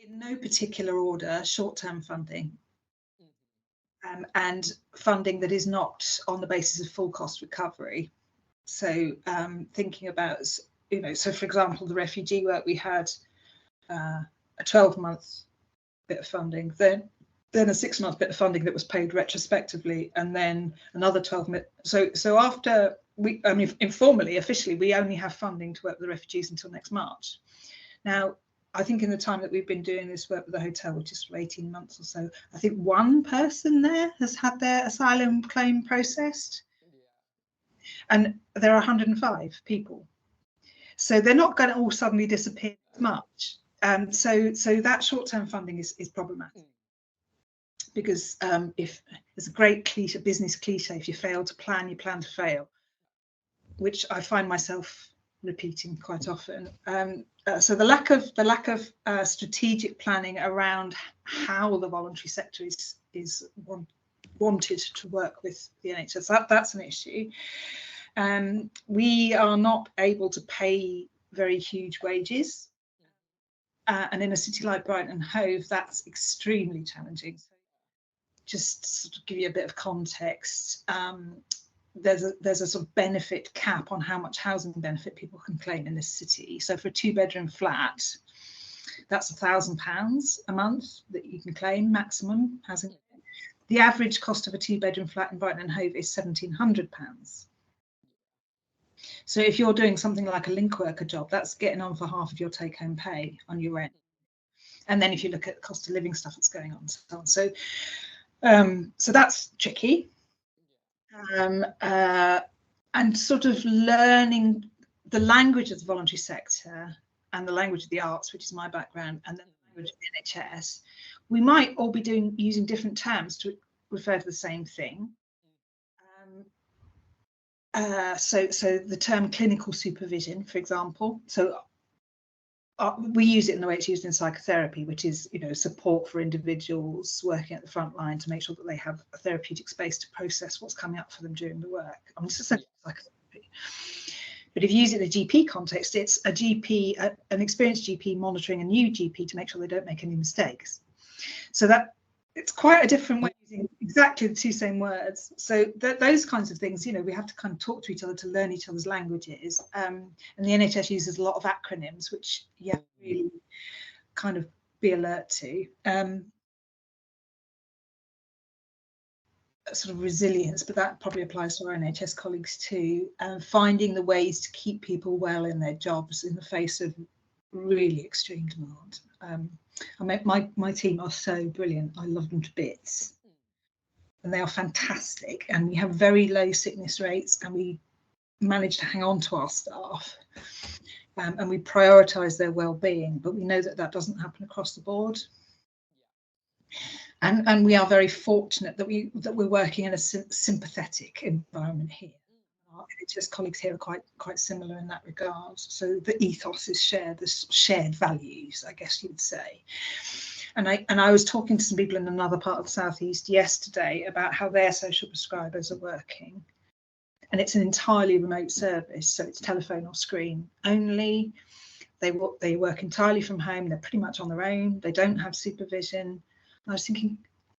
in no particular order, short-term funding, and funding that is not on the basis of full cost recovery. So thinking about, so for example, the refugee work, we had a 12-month bit of funding, then a 6-month bit of funding that was paid retrospectively, and then another 12 months. So after informally, officially, we only have funding to work with the refugees until next March. Now, I think in the time that we've been doing this work with the hotel, which is for 18 months or so, I think one person there has had their asylum claim processed. And there are 105 people. So they're not going to all suddenly disappear as much. So that short-term funding is problematic. Because if there's a great cliche, business cliche, if you fail to plan, you plan to fail, which I find myself repeating quite often. So the lack of strategic planning around how the voluntary sector is wanted to work with the NHS, that's an issue. We are not able to pay very huge wages, and in a city like Brighton and Hove, that's extremely challenging. Just to sort of give you a bit of context, there's a sort of benefit cap on how much housing benefit people can claim in this city. So for a 2-bedroom flat, that's £1,000 a month that you can claim maximum housing. The average cost of a 2-bedroom flat in Brighton and Hove is £1,700. So if you're doing something like a link worker job, that's getting on for half of your take-home pay on your rent. And then if you look at the cost of living stuff that's going on, so that's tricky. And sort of learning the language of the voluntary sector and the language of the arts, which is my background, and then the language of the NHS. We might all be using different terms to refer to the same thing. So the term clinical supervision, for example, so we use it in the way it's used in psychotherapy, which is, support for individuals working at the front line to make sure that they have a therapeutic space to process what's coming up for them during the work. It's essentially psychotherapy. But if you use it in a GP context, it's a GP, an experienced GP monitoring a new GP to make sure they don't make any mistakes. So that it's quite a different way of using exactly the two same words. So those kinds of things, we have to kind of talk to each other to learn each other's languages. And the NHS uses a lot of acronyms, which you have to really kind of be alert to. Sort of resilience, but that probably applies to our NHS colleagues too. Finding the ways to keep people well in their jobs in the face of really extreme demand. My team are so brilliant. I love them to bits, and they are fantastic. And we have very low sickness rates, and we manage to hang on to our staff, and we prioritise their well-being. But we know that doesn't happen across the board. And we are very fortunate that we're working in a sympathetic environment here. Our NHS colleagues here are quite similar in that regard. So the ethos is shared, the shared values, I guess you would say. And I was talking to some people in another part of the Southeast yesterday about how their social prescribers are working. And it's an entirely remote service, so it's telephone or screen only. They work entirely from home. They're pretty much on their own. They don't have supervision. I was thinking,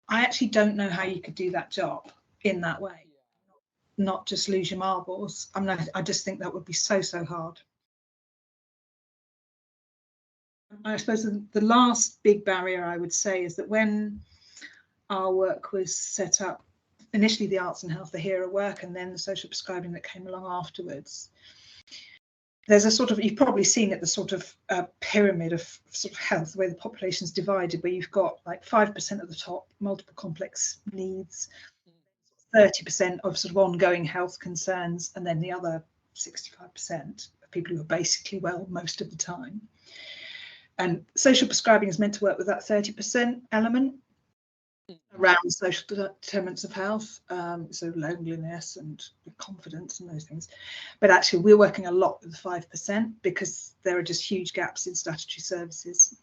I actually don't know how you could do that job in that way, not just lose your marbles. I just think that would be so hard. I suppose the last big barrier I would say is that when our work was set up, initially the arts and health, the HERA work, and then the social prescribing that came along afterwards, there's a sort of, you've probably seen it, the sort of pyramid of sort of health, the way the population is divided, where you've got like 5% at the top, multiple complex needs, 30% of sort of ongoing health concerns, and then the other 65% of people who are basically well most of the time. And social prescribing is meant to work with that 30% element around social determinants of health, so loneliness and confidence and those things. But actually we're working a lot with the 5% because there are just huge gaps in statutory services.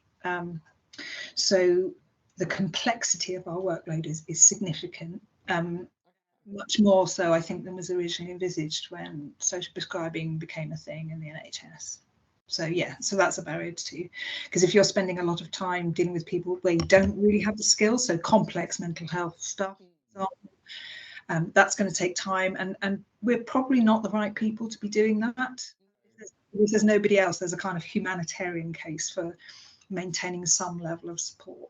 So the complexity of our workload is significant, much more so I think than was originally envisaged when social prescribing became a thing in the NHS. So yeah, so that's a barrier too, because if you're spending a lot of time dealing with people where you don't really have the skills, so complex mental health stuff, that's going to take time, and we're probably not the right people to be doing that. If there's nobody else, there's a kind of humanitarian case for maintaining some level of support.